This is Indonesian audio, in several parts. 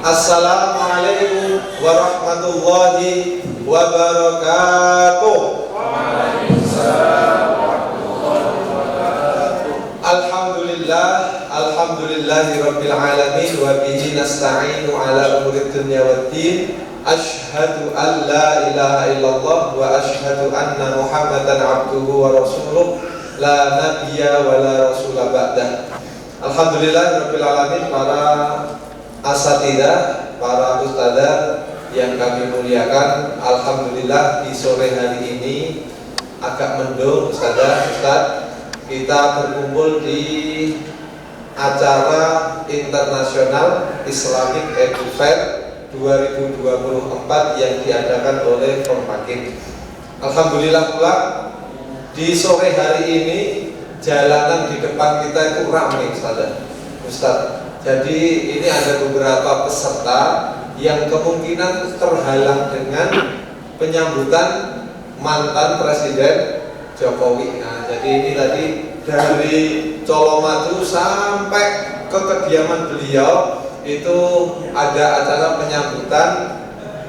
Assalamualaikum warahmatullahi wabarakatuh. Waalaikumsalam warahmatullahi wabarakatuh. Alhamdulillahi rabbil alamin wa bihi nasta'inu ala umuri dunya waddin. Asyhadu an la ilaha illallah wa asyhadu anna Muhammadan abduhu wa rasuluh la nabiyya wa la rasula ba'dah. Alhamdulillahi rabbil alamin, para asatidzah, para ustadzah yang kami muliakan. Alhamdulillah di sore hari ini agak mendung ustadzah, ustadz, kita berkumpul di acara internasional Islamic Edu Fair 2024 yang diadakan oleh Formakin. Alhamdulillah pula di sore hari ini jalanan di depan kita itu ramai Ustaz. Jadi ini ada beberapa peserta yang kemungkinan terhalang dengan penyambutan mantan Presiden Jokowi. Nah, jadi ini tadi dari Colomadu sampai ke kediaman beliau itu ada acara penyambutan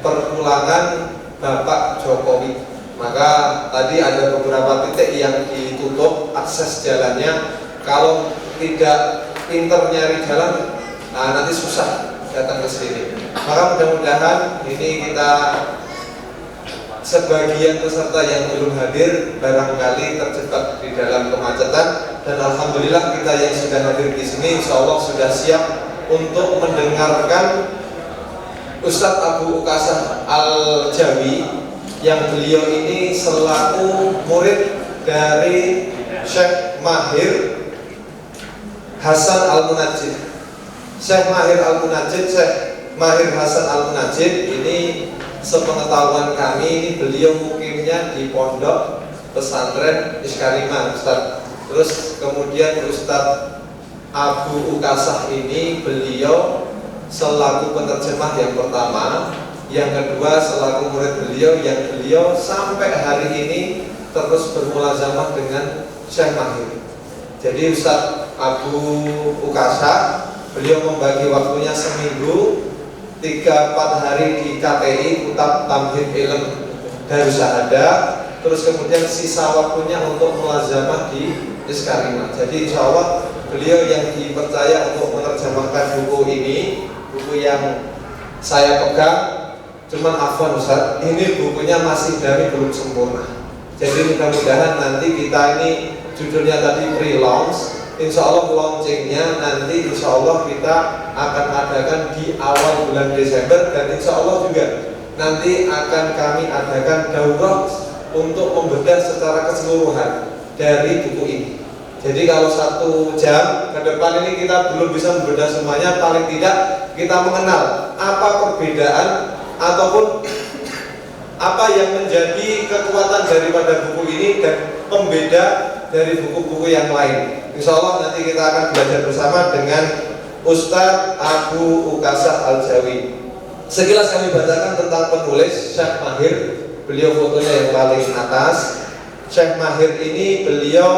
perpulangan Bapak Jokowi. Maka tadi ada beberapa titik yang ditutup akses jalannya. Kalau tidak pinter nyari jalan, nah nanti susah datang ke sini. Maka mudah-mudahan ini kita sebagian peserta yang belum hadir barangkali terjebak di dalam kemacetan, dan alhamdulillah kita yang sudah hadir di sini insya Allah sudah siap untuk mendengarkan Ustadz Abu Ukasah Al-Jawi yang beliau ini selaku murid dari Syekh Mahir Hasan Al-Munajjid. Syekh Mahir Al-Munajjid, Syekh Mahir Hasan Al-Munajjid ini sepengetahuan kami ini beliau mukimnya di pondok pesantren Iskarimah Ustaz. Terus kemudian Ustaz Abu Ukasah ini beliau selaku penerjemah yang pertama, yang kedua selaku murid beliau, yang beliau sampai hari ini terus bermulazamah dengan Syekh Mahir. Jadi Ustaz Abu Ukasah beliau membagi waktunya seminggu 3-4 hari di KTI Kutab Tamhid Ilm Darussahadah, terus kemudian sisa waktunya untuk mulazamah di Iskarimah. Jadi insya Allah beliau yang dipercaya untuk menerjemahkan buku ini, buku yang saya pegang. Cuman afwan Ustaz, ini bukunya masih dari belum sempurna. Jadi mudah-mudahan nanti kita ini judulnya tadi pre-launch, insya Allah launchingnya nanti insya Allah kita akan adakan di awal bulan Desember, dan insya Allah juga nanti akan kami adakan daurah untuk membedah secara keseluruhan dari buku ini. Jadi kalau 1 jam ke depan ini kita belum bisa membedah semuanya, paling tidak kita mengenal apa perbedaan ataupun apa yang menjadi kekuatan daripada buku ini dan pembeda dari buku-buku yang lain. Insya Allah nanti kita akan belajar bersama dengan Ustadz Abu Ukasah Al-Jawi. Sekilas kami bacakan tentang penulis Syekh Mahir. Beliau fotonya yang paling atas. Syekh Mahir ini beliau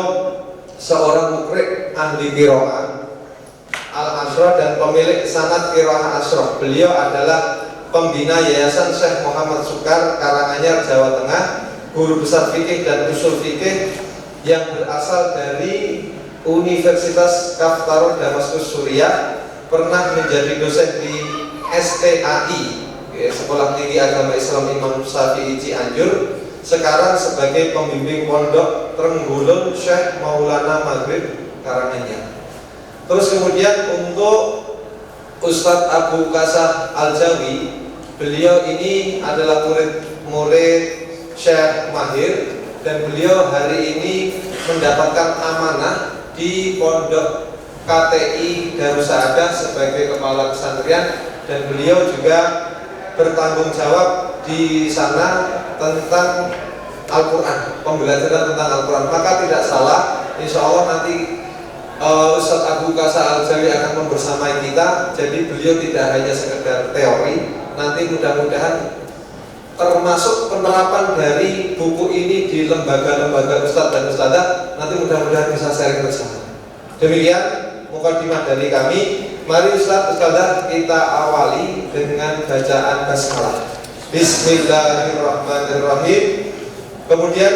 seorang mukri ahli qiraah Al-Ashrah dan pemilik sanad qiraah Ashrah. Beliau adalah pembina Yayasan Syekh Muhammad Sukar Karanganyar, Jawa Tengah, guru besar fikih dan usul fikih yang berasal dari Universitas Kaftarun Damaskus Suriah, pernah menjadi dosen di STAI, Sekolah Tinggi Agama Islam Imam Syafi'i Cianjur, sekarang sebagai pembimbing pondok Trenggulun Syekh Maulana Maghrib Karanganyar. Terus kemudian untuk Ustadz Abu Ukasah Al-Jawi, beliau ini adalah murid Syekh Mahir, dan beliau hari ini mendapatkan amanah di pondok KTI Darussahadah sebagai kepala pesantren, dan beliau juga bertanggung jawab di sana tentang Al-Quran, pembelajaran tentang Al-Quran. Maka tidak salah, insya Allah nanti Ustadz Abu Ukasah Al-Jawi akan membersamai kita. Jadi beliau tidak hanya sekedar teori, nanti mudah-mudahan termasuk penerapan dari buku ini di lembaga-lembaga Ustadz dan Ustadzah, nanti mudah-mudahan bisa sharing bersama. Demikian mukadimah dari kami. Mari Ustadz Ustadzah kita awali bacaan basmalah. Bismillahirrahmanirrahim. Kemudian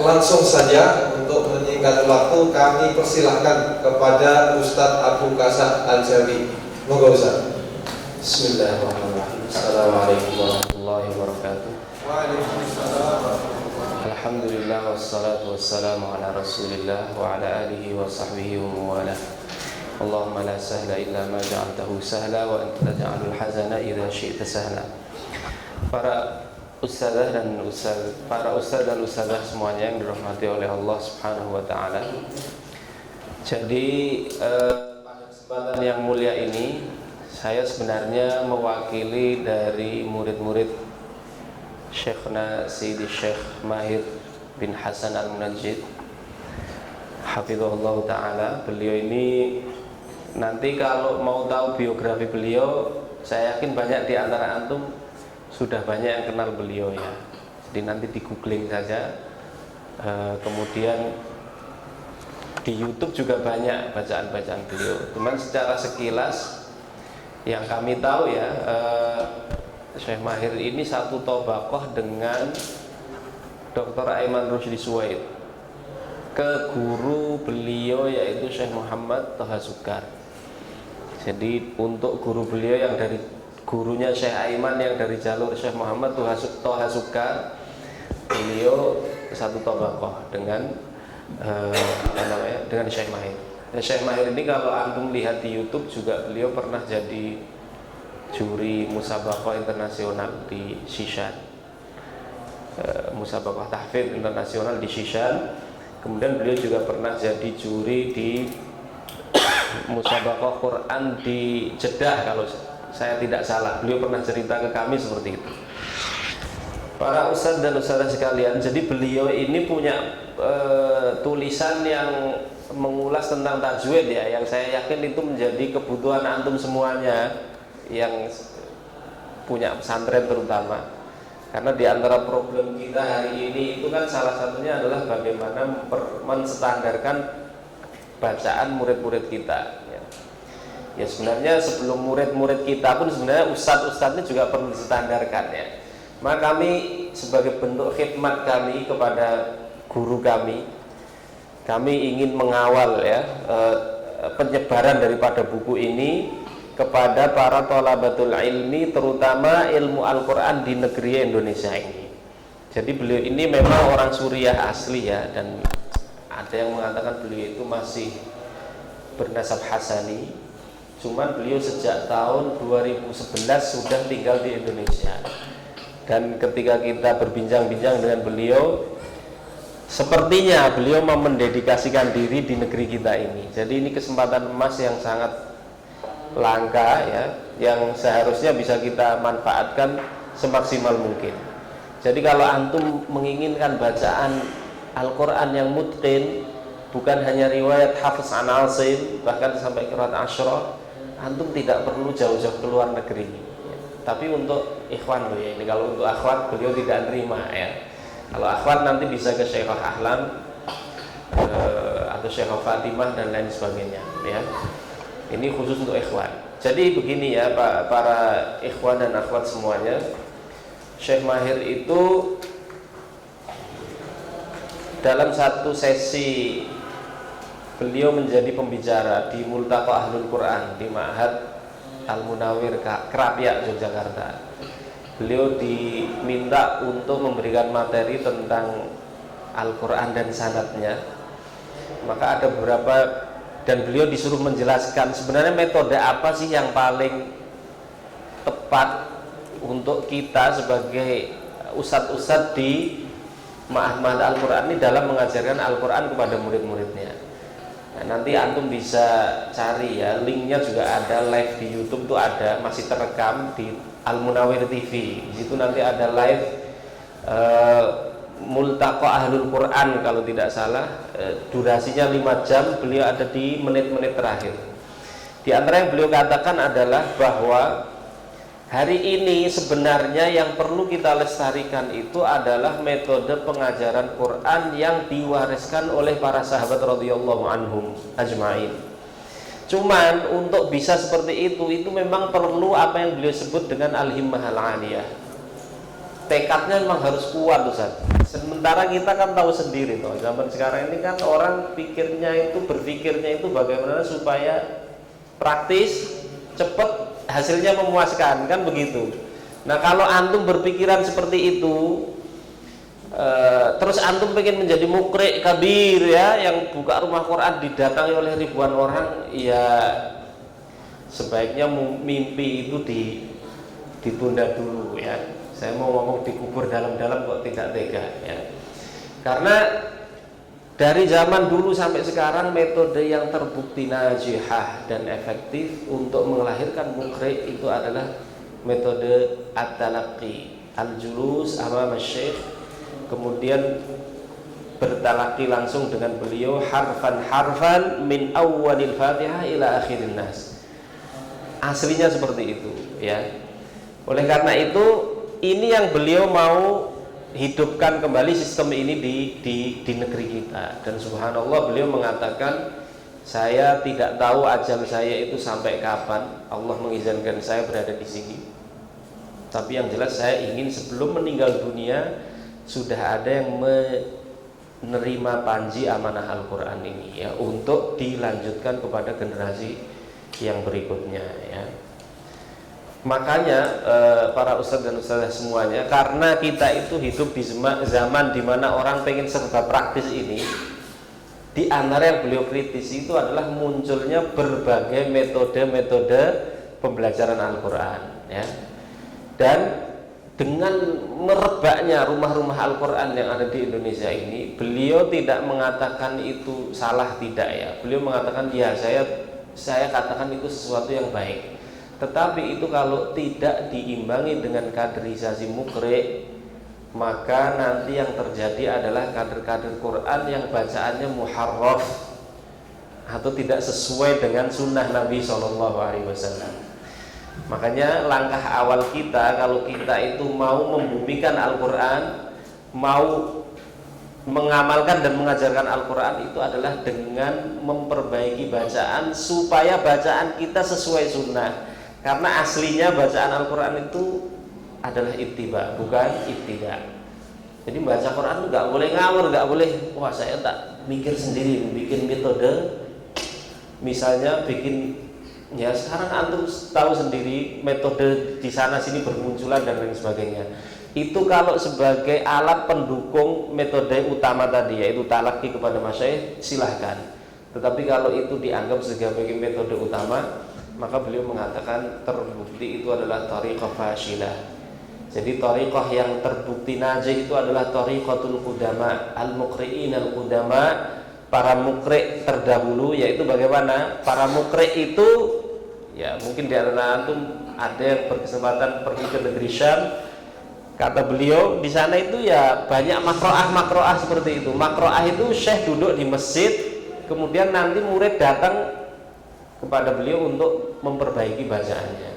langsung saja untuk menyingkat waktu kami persilahkan kepada Ustadz Abu Kasah Al-Jawi. Moga Ustadz. Bismillahirrahmanirrahim. Assalamualaikum warahmatullahi wabarakatuh. Waalaikumsalam. Alhamdulillah wassalatu wassalamu ala Rasulillah wa ala alihi wa sahbihi wa mawalah. Allahumma la sahla illa ma ja'altahu sahla wa anta taj'alul hazana idza syi'ta sahla. Para ustazah dan ustazah semuanya yang dirahmati oleh Allah Subhanahu wa taala. Jadi pada kesempatan yang mulia ini saya sebenarnya mewakili dari murid-murid Syekhna Sayyidi Syekh Mahir bin Hasan Al-Munajjid hafizahullah ta'ala. Beliau ini nanti kalau mau tahu biografi beliau, saya yakin banyak di antara antum sudah banyak yang kenal beliau ya. Jadi nanti di googling saja. Kemudian di YouTube juga banyak bacaan-bacaan beliau. Cuman secara sekilas yang kami tahu ya, Syekh Mahir ini satu tobakoh dengan Dr. Aiman Rushdi Suwaid ke guru beliau yaitu Syekh Muhammad Thaha Sukar. Jadi untuk guru beliau yang dari gurunya Syekh Aiman yang dari jalur Syekh Muhammad Thaha Sukar, beliau satu tobakoh dengan dengan Syekh Mahir. Dan Syekh Mahir ini kalau antum lihat di YouTube juga beliau pernah jadi juri musabaqah internasional di Shishan, musabaqah tahfidz internasional di Shishan. Kemudian beliau juga pernah jadi juri di musabaqah Quran di Jeddah kalau saya tidak salah. Beliau pernah cerita ke kami seperti itu. Para ustadz dan ustadzah sekalian, jadi beliau ini punya tulisan yang mengulas tentang tajwid ya, yang saya yakin itu menjadi kebutuhan antum semuanya yang punya pesantren terutama, karena di antara problem kita hari ini itu kan salah satunya adalah bagaimana menstandarkan bacaan murid-murid kita ya. Ya sebenarnya sebelum murid-murid kita pun sebenarnya ustadz-ustadznya juga perlu distandarkan ya. Maka kami sebagai bentuk khidmat kami kepada guru kami ingin mengawal ya penyebaran daripada buku ini kepada para thalabatul ilmi, terutama ilmu Al-Quran di negeri Indonesia ini. Jadi beliau ini memang orang Suriah asli ya, dan ada yang mengatakan beliau itu masih bernasab Hasani. Cuman beliau sejak tahun 2011 sudah tinggal di Indonesia. Dan ketika kita berbincang-bincang dengan beliau, sepertinya beliau mau mendedikasikan diri di negeri kita ini. Jadi ini kesempatan emas yang sangat langka ya, yang seharusnya bisa kita manfaatkan semaksimal mungkin. Jadi kalau antum menginginkan bacaan Al-Quran yang mutqin, bukan hanya riwayat Hafiz an Asim bahkan sampai qiraat Asyrah, antum tidak perlu jauh-jauh ke luar negeri ya. Tapi untuk ikhwan loh ya, ini kalau untuk akhwat beliau tidak terima ya. Kalau akhwat nanti bisa ke Syekhah Ahlam atau Syekhah Fatimah dan lain sebagainya ya. Ini khusus untuk ikhwan. Jadi begini ya para ikhwan dan akhwat semuanya, Syekh Mahir itu dalam satu sesi beliau menjadi pembicara di Multaqa Ahlul Quran di Ma'had Al-Munawir Krapyak, Yogyakarta. Beliau diminta untuk memberikan materi tentang Al-Quran dan sanadnya. Maka ada beberapa, dan beliau disuruh menjelaskan sebenarnya metode apa sih yang paling tepat untuk kita sebagai ustadz-ustadz di Ma'had Al-Quran ini dalam mengajarkan Al-Quran kepada murid-muridnya. Nah, nanti antum bisa cari ya, linknya juga ada, live di YouTube tuh ada, masih terekam di Al-Munawir TV. Di situ nanti ada live Multaqa Ahlul Quran kalau tidak salah, durasinya 5 jam, beliau ada di menit-menit terakhir. Di antara yang beliau katakan adalah bahwa hari ini sebenarnya yang perlu kita lestarikan itu adalah metode pengajaran Quran yang diwariskan oleh para sahabat radhiyallahu anhum ajma'in. Cuman untuk bisa seperti itu memang perlu apa yang beliau sebut dengan al-himmah al-aliyah. Tekadnya memang harus kuat, Ustaz. Sementara kita kan tahu sendiri toh, zaman sekarang ini kan orang berpikirnya itu bagaimana supaya praktis, cepat, hasilnya memuaskan, kan begitu. Nah, kalau antum berpikiran seperti itu, terus antum pengen menjadi mukri kabir ya, yang buka rumah Quran didatangi oleh ribuan orang, ya sebaiknya mimpi itu ditunda dulu ya. Saya mau ngomong dikubur dalam-dalam kok tidak tega ya. Karena dari zaman dulu sampai sekarang metode yang terbukti najihah dan efektif untuk melahirkan mukri itu adalah metode at-talaqqi, al-julus amama syekh, kemudian bertalaki langsung dengan beliau harfan min awwalil Fatihah ila akhirin nas. Aslinya seperti itu ya. Oleh karena itu ini yang beliau mau hidupkan kembali sistem ini di negeri kita. Dan subhanallah beliau mengatakan, saya tidak tahu ajal saya itu sampai kapan Allah mengizinkan saya berada di sini. Tapi yang jelas saya ingin sebelum meninggal dunia sudah ada yang menerima panji amanah Al-Quran ini ya, untuk dilanjutkan kepada generasi yang berikutnya ya. Makanya para ustadz dan ustadzah semuanya, karena kita itu hidup di zaman dimana orang pengen serba praktis ini, di antara yang beliau kritis itu adalah munculnya berbagai metode-metode pembelajaran Al-Quran ya. Dan dengan merebaknya rumah-rumah Al-Quran yang ada di Indonesia ini, beliau tidak mengatakan itu salah, tidak ya. Beliau mengatakan ya, saya katakan itu sesuatu yang baik. Tetapi itu kalau tidak diimbangi dengan kaderisasi mukri, maka nanti yang terjadi adalah kader-kader Quran yang bacaannya muharraf atau tidak sesuai dengan sunnah Nabi SAW. Makanya langkah awal kita kalau kita itu mau membumikan Al-Quran, mau mengamalkan dan mengajarkan Al-Quran, itu adalah dengan memperbaiki bacaan supaya bacaan kita sesuai sunnah. Karena aslinya bacaan Al-Quran itu adalah ittiba, bukan ibtida. Jadi baca Quran itu nggak boleh ngawur, nggak boleh wah saya tak mikir sendiri, bikin metode. Misalnya bikin, ya sekarang antum tahu sendiri metode di sana sini bermunculan dan lain sebagainya. Itu kalau sebagai alat pendukung metode utama tadi, yaitu talaki kepada masyayikh, silahkan. Tetapi kalau itu dianggap sebagai metode utama, maka beliau mengatakan terbukti itu adalah thariqah fashilah. Jadi thariqah yang terbukti najih itu adalah thariqatul qudama, al-muqri'in al-qudama, para mukri terdahulu. Yaitu bagaimana para mukri itu, ya mungkin di antara antum ada yang berkesempatan pergi ke negeri Syam. Kata beliau di sana itu ya banyak makroah seperti itu. Makroah itu syekh duduk di masjid, kemudian nanti murid datang kepada beliau untuk memperbaiki bacaannya.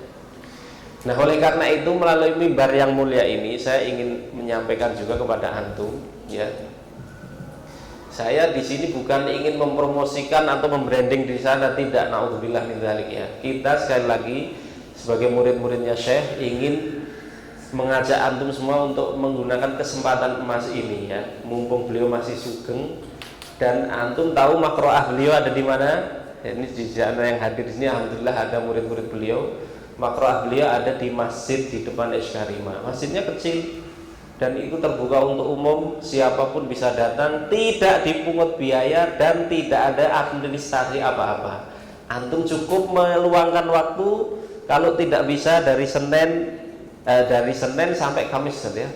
Nah, oleh karena itu melalui mimbar yang mulia ini saya ingin menyampaikan juga kepada antum ya. Saya di sini bukan ingin mempromosikan atau membranding di sana, tidak, naudzubillah min dzalik ya. Kita sekali lagi sebagai murid-muridnya Syekh ingin mengajak antum semua untuk menggunakan kesempatan emas ini ya. Mumpung beliau masih sugeng dan antum tahu makroah beliau ada di mana. Ya, ini di sana yang hadir di sini alhamdulillah ada murid-murid beliau. Makroah beliau ada di masjid di depan Eskarima. Masjidnya kecil dan itu terbuka untuk umum, siapapun bisa datang, tidak dipungut biaya dan tidak ada administrasi apa-apa. Antum cukup meluangkan waktu, kalau tidak bisa dari Senin sampai Kamis ya.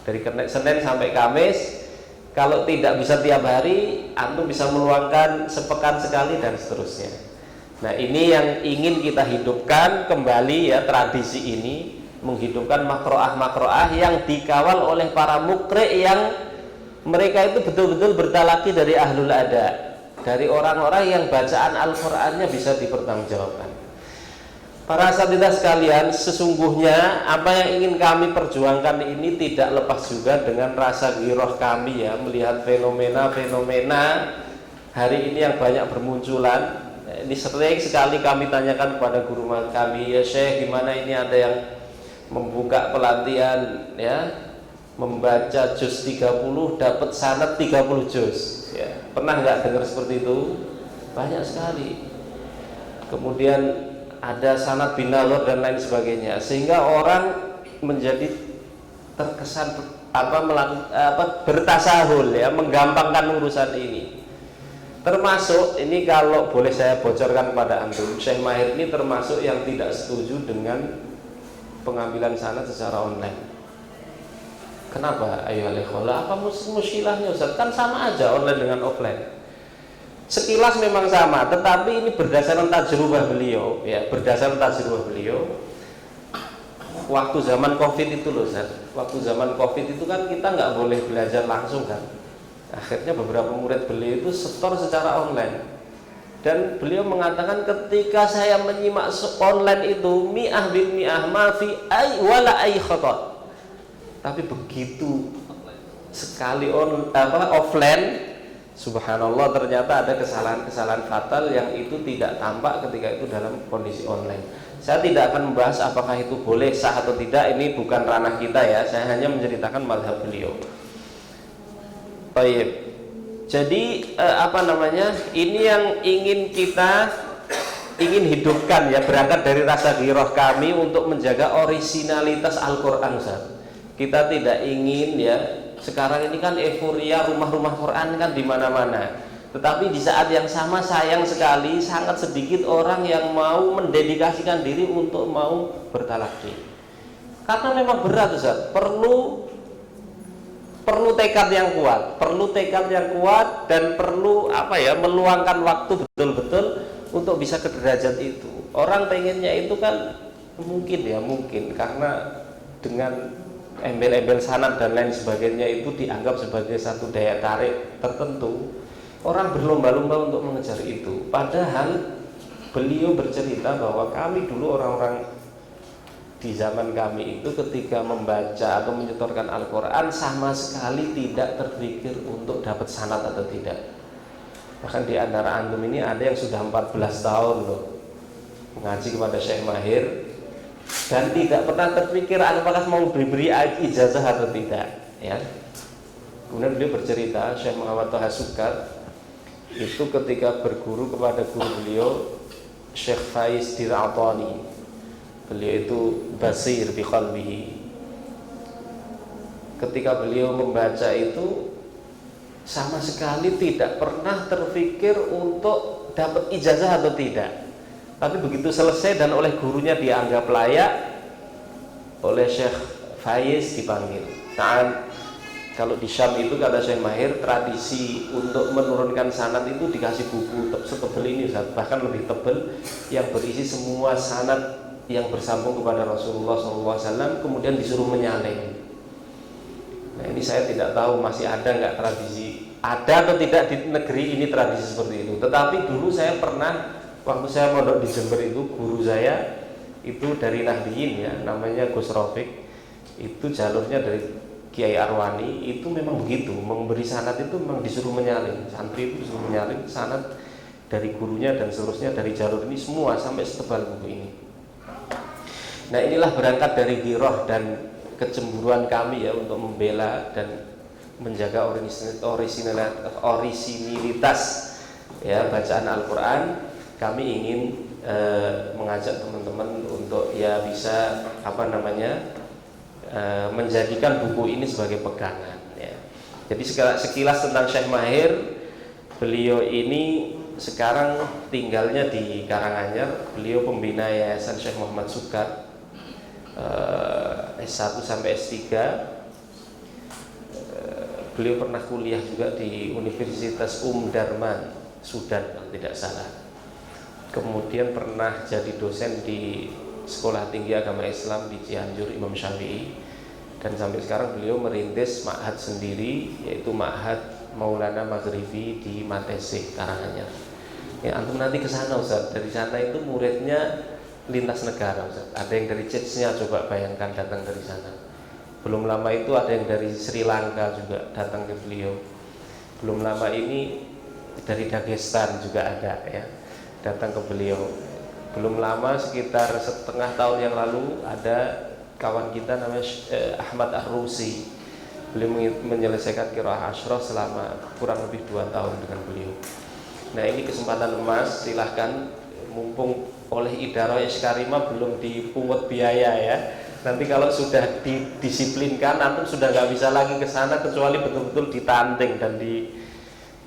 Dari Senin sampai Kamis. Kalau tidak bisa tiap hari, antum bisa meluangkan sepekan sekali dan seterusnya. Nah, ini yang ingin kita hidupkan kembali ya, tradisi ini, menghidupkan makroah yang dikawal oleh para mukri yang mereka itu betul-betul bertalaki dari ahlul ada, dari orang-orang yang bacaan Al-Qur'annya bisa dipertanggungjawabkan. Para asatidzah sekalian, sesungguhnya apa yang ingin kami perjuangkan ini tidak lepas juga dengan rasa giroh kami ya, melihat fenomena-fenomena hari ini yang banyak bermunculan. ini sering sekali kami tanyakan kepada guru kami, ya Syekh, gimana ini ada yang membuka pelatihan ya, membaca juz 30 dapat sanad 30 juz ya. Pernah nggak dengar seperti itu? Banyak sekali. Kemudian ada sanad binalor dan lain sebagainya, sehingga orang menjadi terkesan bertasahul ya, menggampangkan urusan ini. Termasuk ini, kalau boleh saya bocorkan pada antum, Syekh Mahir ini termasuk yang tidak setuju dengan pengambilan sanad secara online. Kenapa? Ayo alaikullah, apa muskilahnya Ustaz? Kan sama aja online dengan offline. Sekilas memang sama, tetapi ini berdasarkan tajrubah beliau ya, berdasarkan tajrubah beliau. Waktu zaman Covid itu loh Ustaz, waktu zaman Covid itu kan kita nggak boleh belajar langsung kan. Akhirnya beberapa murid beliau itu setor secara online. Dan beliau mengatakan, ketika saya menyimak online itu mi'ah bil mi'ah ma fi ay wala ay khata. Tapi begitu sekali offline, subhanallah, ternyata ada kesalahan-kesalahan fatal yang itu tidak tampak ketika itu dalam kondisi online. Saya tidak akan membahas apakah itu boleh, sah atau tidak, ini bukan ranah kita ya. Saya hanya menceritakan mazhab beliau. Baik. Jadi ini yang ingin kita hidupkan ya, berangkat dari rasa ghirah kami untuk menjaga orisinalitas Al-Qur'an Ustaz. Kita tidak ingin ya, sekarang ini kan euforia rumah-rumah Quran kan di mana-mana. Tetapi di saat yang sama sayang sekali sangat sedikit orang yang mau mendedikasikan diri untuk mau bertalaqi. Karena memang berat Ustaz, perlu tekad yang kuat, dan perlu meluangkan waktu betul-betul untuk bisa ke derajat itu. Orang pengennya itu kan mungkin karena dengan embel-embel sanad dan lain sebagainya itu dianggap sebagai satu daya tarik tertentu, orang berlomba-lomba untuk mengejar itu. Padahal beliau bercerita bahwa kami dulu, orang-orang di zaman kami itu, ketika membaca atau menyetorkan Al-Quran sama sekali tidak terpikir untuk dapat sanad atau tidak. Bahkan di antara antum ini ada yang sudah 14 tahun loh mengaji kepada Syekh Mahir, dan tidak pernah terpikir apakah mau beri ijazah atau tidak ya. Kemudian beliau bercerita, Syekh Muhammad Thaha Sukar itu ketika berguru kepada guru beliau Syekh Faiz Dir'atani, beliau itu basir bi qalbihi. Ketika beliau membaca itu sama sekali tidak pernah terpikir untuk dapat ijazah atau tidak. Tapi begitu selesai dan oleh gurunya dianggap layak, oleh Syekh Faiz dipanggil. Nah, kalau di Syam itu kata Syekh Mahir, tradisi untuk menurunkan sanad itu dikasih buku setebal ini, bahkan lebih tebal, yang berisi semua sanad yang bersambung kepada Rasulullah SAW, kemudian disuruh menyalin. Nah, ini saya tidak tahu masih ada nggak tradisi, ada atau tidak di negeri ini tradisi seperti itu. Tetapi dulu saya pernah, waktu saya mondok di Jember itu, guru saya itu dari Nahdiyin ya, namanya Gus Rafiq, itu jalurnya dari Kiai Arwani, itu memang begitu, memberi sanad itu memang disuruh menyalin, santri itu disuruh menyalin sanad dari gurunya dan seterusnya dari jalur ini semua sampai setebal buku ini. Nah, inilah berangkat dari ghirah dan kecemburuan kami ya untuk membela dan menjaga orisinilitas ya bacaan Al-Quran. Kami ingin mengajak teman-teman untuk ya bisa menjadikan buku ini sebagai pegangan ya. Jadi sekilas tentang Syekh Mahir, beliau ini sekarang tinggalnya di Karanganyar. Beliau pembina Yayasan Syekh Muhammad Sukar, S1 sampai S3. Beliau pernah kuliah juga di Universitas Darman, Sudan kalau tidak salah. Kemudian pernah jadi dosen di Sekolah Tinggi Agama Islam di Cianjur Imam Syafi'i, dan sampai sekarang beliau merintis ma'had sendiri, yaitu Ma'had Maulana Maghribi di Matese, Karanganyar. Ya, antum nanti ke sana Ustaz. Dari sana itu muridnya lintas negara Ustaz. Ada yang dari Chechnya, coba bayangkan datang dari sana. Belum lama itu ada yang dari Sri Lanka juga datang ke beliau. Belum lama ini dari Dagestan juga ada ya. datang ke beliau. Belum lama, sekitar setengah tahun yang lalu, ada kawan kita namanya Ahmad Ar-Rusi. Beliau menyelesaikan qiraah Asyrah selama kurang lebih 2 tahun dengan beliau. Nah, ini kesempatan emas, silahkan, mumpung oleh Idarah Iskarimah belum dipungut biaya ya. Nanti kalau sudah didisiplinkan, antum sudah nggak bisa lagi ke sana kecuali betul-betul ditanting dan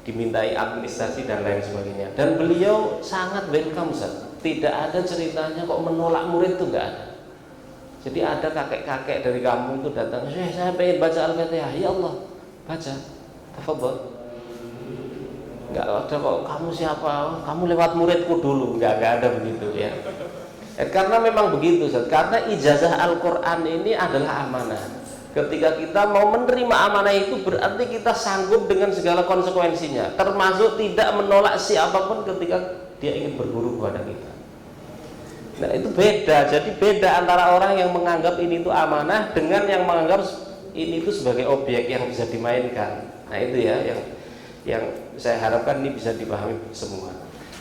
dimintai administrasi dan lain sebagainya. Dan beliau sangat welcome, Ustaz. Tidak ada ceritanya kok menolak murid itu, nggak ada. Jadi ada kakek-kakek dari kampung itu datang, saya pengen baca Al-Fatihah. Ya Allah, baca, tafadhol. Nggak ada kok, kamu siapa? Kamu lewat muridku dulu. Nggak ada begitu ya. Karena memang begitu, Ustaz. Karena ijazah Al-Quran ini adalah amanah. Ketika kita mau menerima amanah itu, berarti kita sanggup dengan segala konsekuensinya, termasuk tidak menolak siapapun ketika dia ingin berguru kepada kita. Nah, itu beda. Jadi beda antara orang yang menganggap ini itu amanah dengan yang menganggap ini itu sebagai objek yang bisa dimainkan. Nah, itu ya yang saya harapkan ini bisa dipahami semua.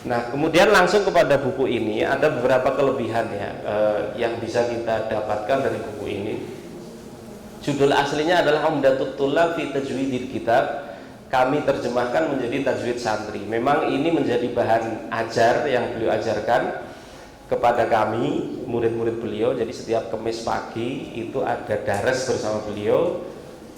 Nah, kemudian langsung kepada buku ini, ada beberapa kelebihan ya yang bisa kita dapatkan dari buku ini. Judul aslinya adalah Umdatut Thullab fi Tajwidil Kitab. Kami terjemahkan menjadi tajwid santri. Memang ini menjadi bahan ajar yang beliau ajarkan kepada kami, murid-murid beliau. Jadi setiap Kamis pagi itu ada daras bersama beliau.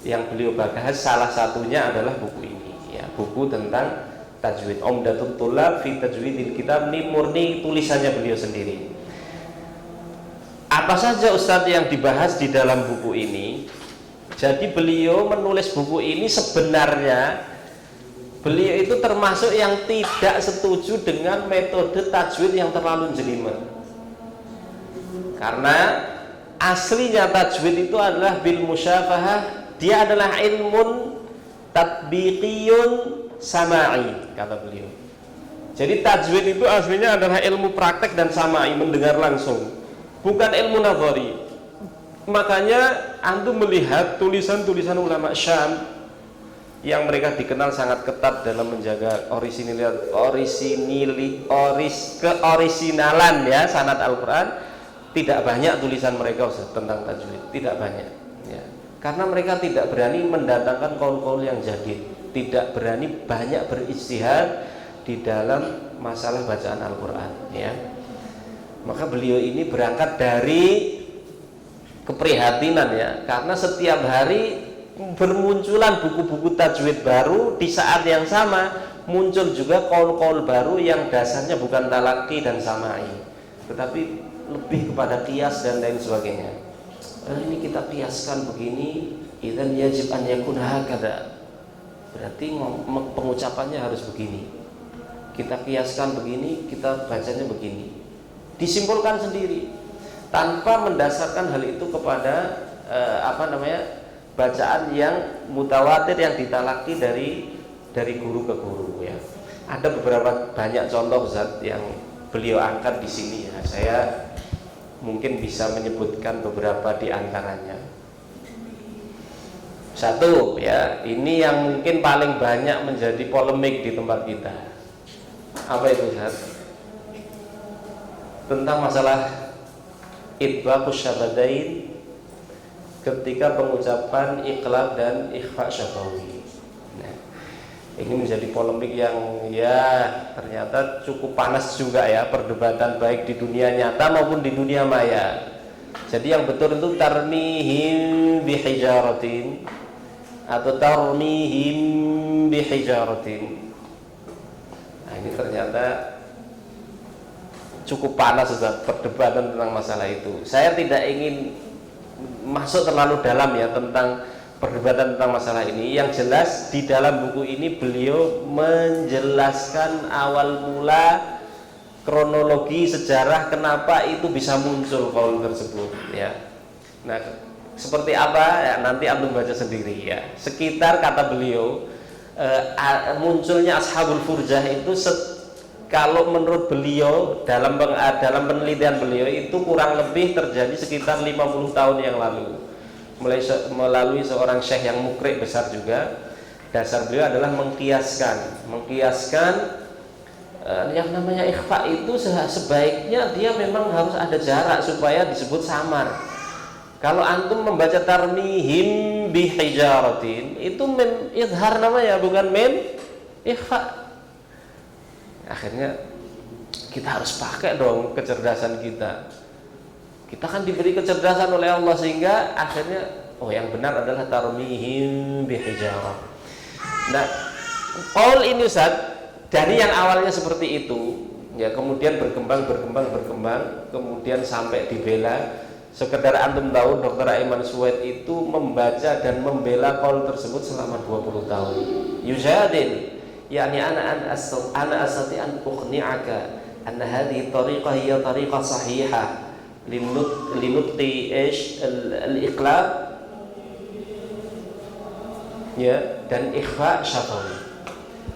Yang beliau bahas salah satunya adalah buku ini ya, buku tentang tajwid, Umdatut Thullab fi Tajwidil Kitab. Ini murni tulisannya beliau sendiri. Apa saja Ustadz yang dibahas di dalam buku ini? Jadi beliau menulis buku ini sebenarnya beliau itu termasuk yang tidak setuju dengan metode tajwid yang terlalu jelimet. Karena aslinya tajwid itu adalah bil musyafahah, dia adalah ilmun tatbiqiyun sama'i, kata beliau. Jadi tajwid itu aslinya adalah ilmu praktek dan sama'i, mendengar langsung, bukan ilmu nadhari. Makanya antum melihat tulisan-tulisan ulama Syam yang mereka dikenal sangat ketat dalam menjaga keorisinalan ya sanad Al-Quran, tidak banyak tulisan mereka Ustaz, tentang tajwid, tidak banyak ya. Karena mereka tidak berani mendatangkan qaul-qaul yang jadid, tidak berani banyak berijtihad di dalam masalah bacaan Al-Quran ya. Maka beliau ini berangkat dari keprihatinan ya, karena setiap hari bermunculan buku-buku tajwid baru, di saat yang sama muncul juga qaul-qaul baru yang dasarnya bukan talaqi dan sama'i, tetapi lebih kepada qiyas dan lain sebagainya. Ini kita qiyaskan begini, idzan yajib an yakuna hakadha, berarti pengucapannya harus begini. Kita qiyaskan begini, kita bacanya begini. Disimpulkan sendiri tanpa mendasarkan hal itu kepada bacaan yang mutawatir yang ditalaki dari guru ke guru ya. Ada beberapa banyak contoh Ustaz yang beliau angkat di sini ya. Saya mungkin bisa menyebutkan beberapa di antaranya. Satu ya, ini yang mungkin paling banyak menjadi polemik di tempat kita. Apa itu Ustaz? Tentang masalah itbaqus syabadain ketika pengucapan iqlab dan ikhfa syafawi. Nah, ini menjadi polemik yang ya ternyata cukup panas juga ya, perdebatan baik di dunia nyata maupun di dunia maya. Jadi yang betul itu tarmihim bihijaratin atau tarmihim bihijaratin. Nah, ini ternyata cukup panas Ustaz, perdebatan tentang masalah itu. Saya tidak ingin masuk terlalu dalam ya tentang perdebatan tentang masalah ini. Yang jelas di dalam buku ini beliau menjelaskan awal mula kronologi sejarah kenapa itu bisa muncul qaul tersebut ya. Nah, seperti apa ya, nanti antum baca sendiri ya. Sekitar kata beliau munculnya Ashabul Furjah itu kalau menurut beliau dalam penelitian beliau itu kurang lebih terjadi sekitar 50 tahun yang lalu melalui seorang syekh yang mukrik besar juga. Dasar beliau adalah mengkiaskan yang namanya ikhfa itu sebaiknya dia memang harus ada jarak supaya disebut samar. Kalau antum membaca tarmihim bihijaratin itu izhar namanya, bukan ikhfa. Akhirnya kita harus pakai dong kecerdasan kita. Kita kan diberi kecerdasan oleh Allah sehingga akhirnya yang benar adalah tarmihim bihijarah. Nah, qaul ini Ustaz, dari yang awalnya seperti itu ya kemudian berkembang, kemudian sampai dibela. Sekedar antum tahu, Dr. Aiman Suwaid itu membaca dan membela qaul tersebut selama 20 tahun. Yujadil, yani ana astati an uqni'aka anna hadhihi tariqah hiya tariqah sahihah linutqi al-iqlab ya dan ikhfa syafawi.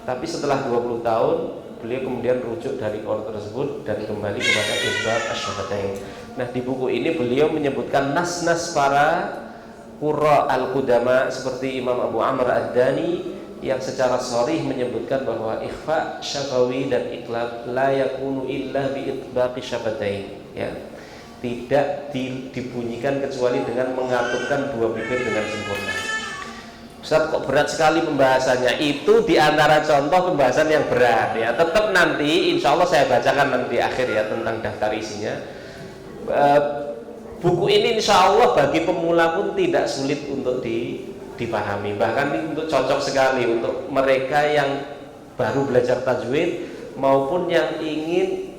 Tapi setelah 20 tahun beliau kemudian rujuk dari qaul tersebut dan kembali kepada ikhfa asy-syafatayn. Nah, di buku ini beliau menyebutkan nas-nas para qurra al-qudama seperti Imam Abu Amr ad-Dani yang secara sharih menyebutkan bahwa ikhfa syafawi dan iqlab la yakunu illa bi itbaqi syafatain, ya. Tidak dibunyikan kecuali dengan mengatupkan dua bibir dengan sempurna. Ustaz, kok berat sekali pembahasannya? Itu di antara contoh pembahasan yang berat ya. Tetap nanti insya Allah saya bacakan nanti akhir ya tentang daftar isinya. Buku ini insya Allah bagi pemula pun tidak sulit untuk dipahami, bahkan ini untuk cocok sekali untuk mereka yang baru belajar tajwid maupun yang ingin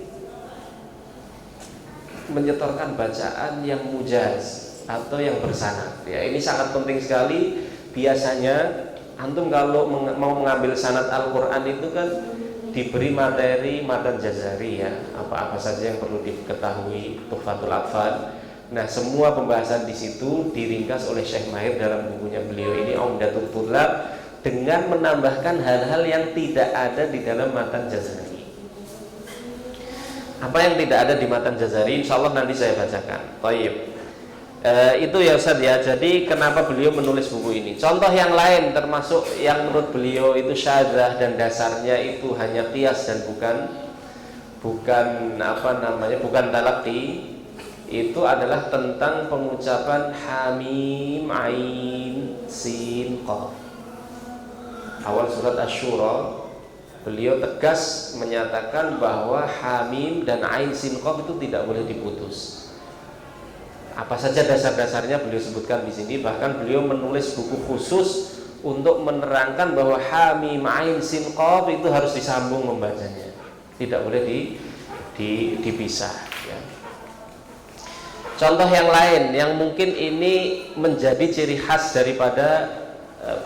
menyetorkan bacaan yang mujaz atau yang bersanad ya. Ini sangat penting sekali. Biasanya antum kalau mau mengambil sanad Al-Quran itu kan diberi materi matan jazari ya, apa-apa saja yang perlu diketahui, Tuhfatul Atfal. Nah, semua pembahasan di situ diringkas oleh Syekh Mahir dalam bukunya beliau ini Umdatul Thullab dengan menambahkan hal-hal yang tidak ada di dalam matan jazari. Apa yang tidak ada di matan jazari insya Allah nanti saya bacakan. Baik. Itu ya Ustaz ya. Jadi kenapa beliau menulis buku ini? Contoh yang lain termasuk yang menurut beliau itu syadzah dan dasarnya itu hanya qiyas dan bukan talaqi. Itu adalah tentang pengucapan hamim ain sin qaf. Awal surat Asy-Syura beliau tegas menyatakan bahwa hamim dan ain sin qaf itu tidak boleh diputus. Apa saja dasar-dasarnya beliau sebutkan di sini. Bahkan beliau menulis buku khusus untuk menerangkan bahwa hamim ain sin qaf itu harus disambung membacanya, tidak boleh dipisah ya. Contoh yang lain yang mungkin ini menjadi ciri khas daripada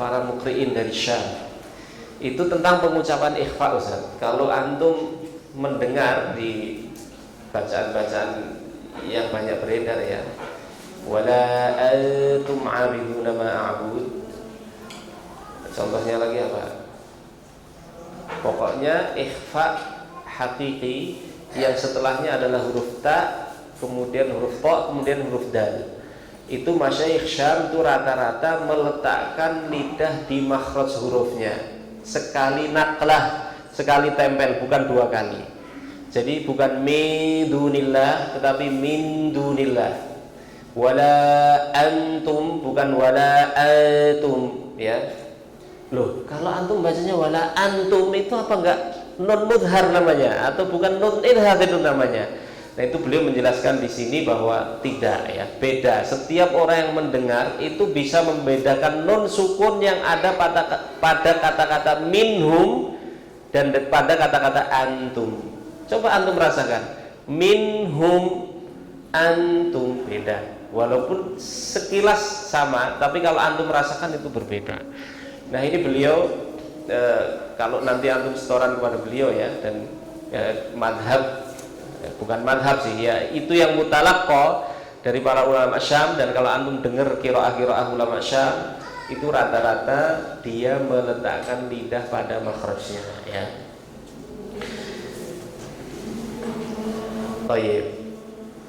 para muqri'in dari Syam itu tentang pengucapan ikhfa Ustaz. Kalau antum mendengar di bacaan-bacaan yang banyak beredar ya, wala antum 'abiduna ma a'bud. Contohnya lagi apa? Pokoknya ikhfa hakiki yang setelahnya adalah huruf ta, kemudian huruf ta, kemudian huruf dal. Itu masyayikh Syam itu rata-rata meletakkan lidah di makhraj hurufnya sekali naklah, sekali tempel, bukan dua kali. Jadi bukan min dunillah tetapi min dunillah. Wala antum bukan wala atum ya. Loh, kalau antum bacanya wala antum itu apa enggak nun mudhar namanya atau bukan nun idhar itu namanya? Nah, itu beliau menjelaskan di sini bahwa tidak ya, beda. Setiap orang yang mendengar itu bisa membedakan nun sukun yang ada pada kata-kata minhum dan pada kata-kata antum. Coba antum rasakan, minhum antum beda. Walaupun sekilas sama, tapi kalau antum rasakan itu berbeda. Nah, ini beliau kalau nanti antum setoran kepada beliau ya, dan madhab bukan madhab sih ya, itu yang mutalaqqa dari para ulama Syam. Dan kalau antum dengar qiraah ulama Syam itu rata-rata dia meletakkan lidah pada makhrajnya ya. Baik.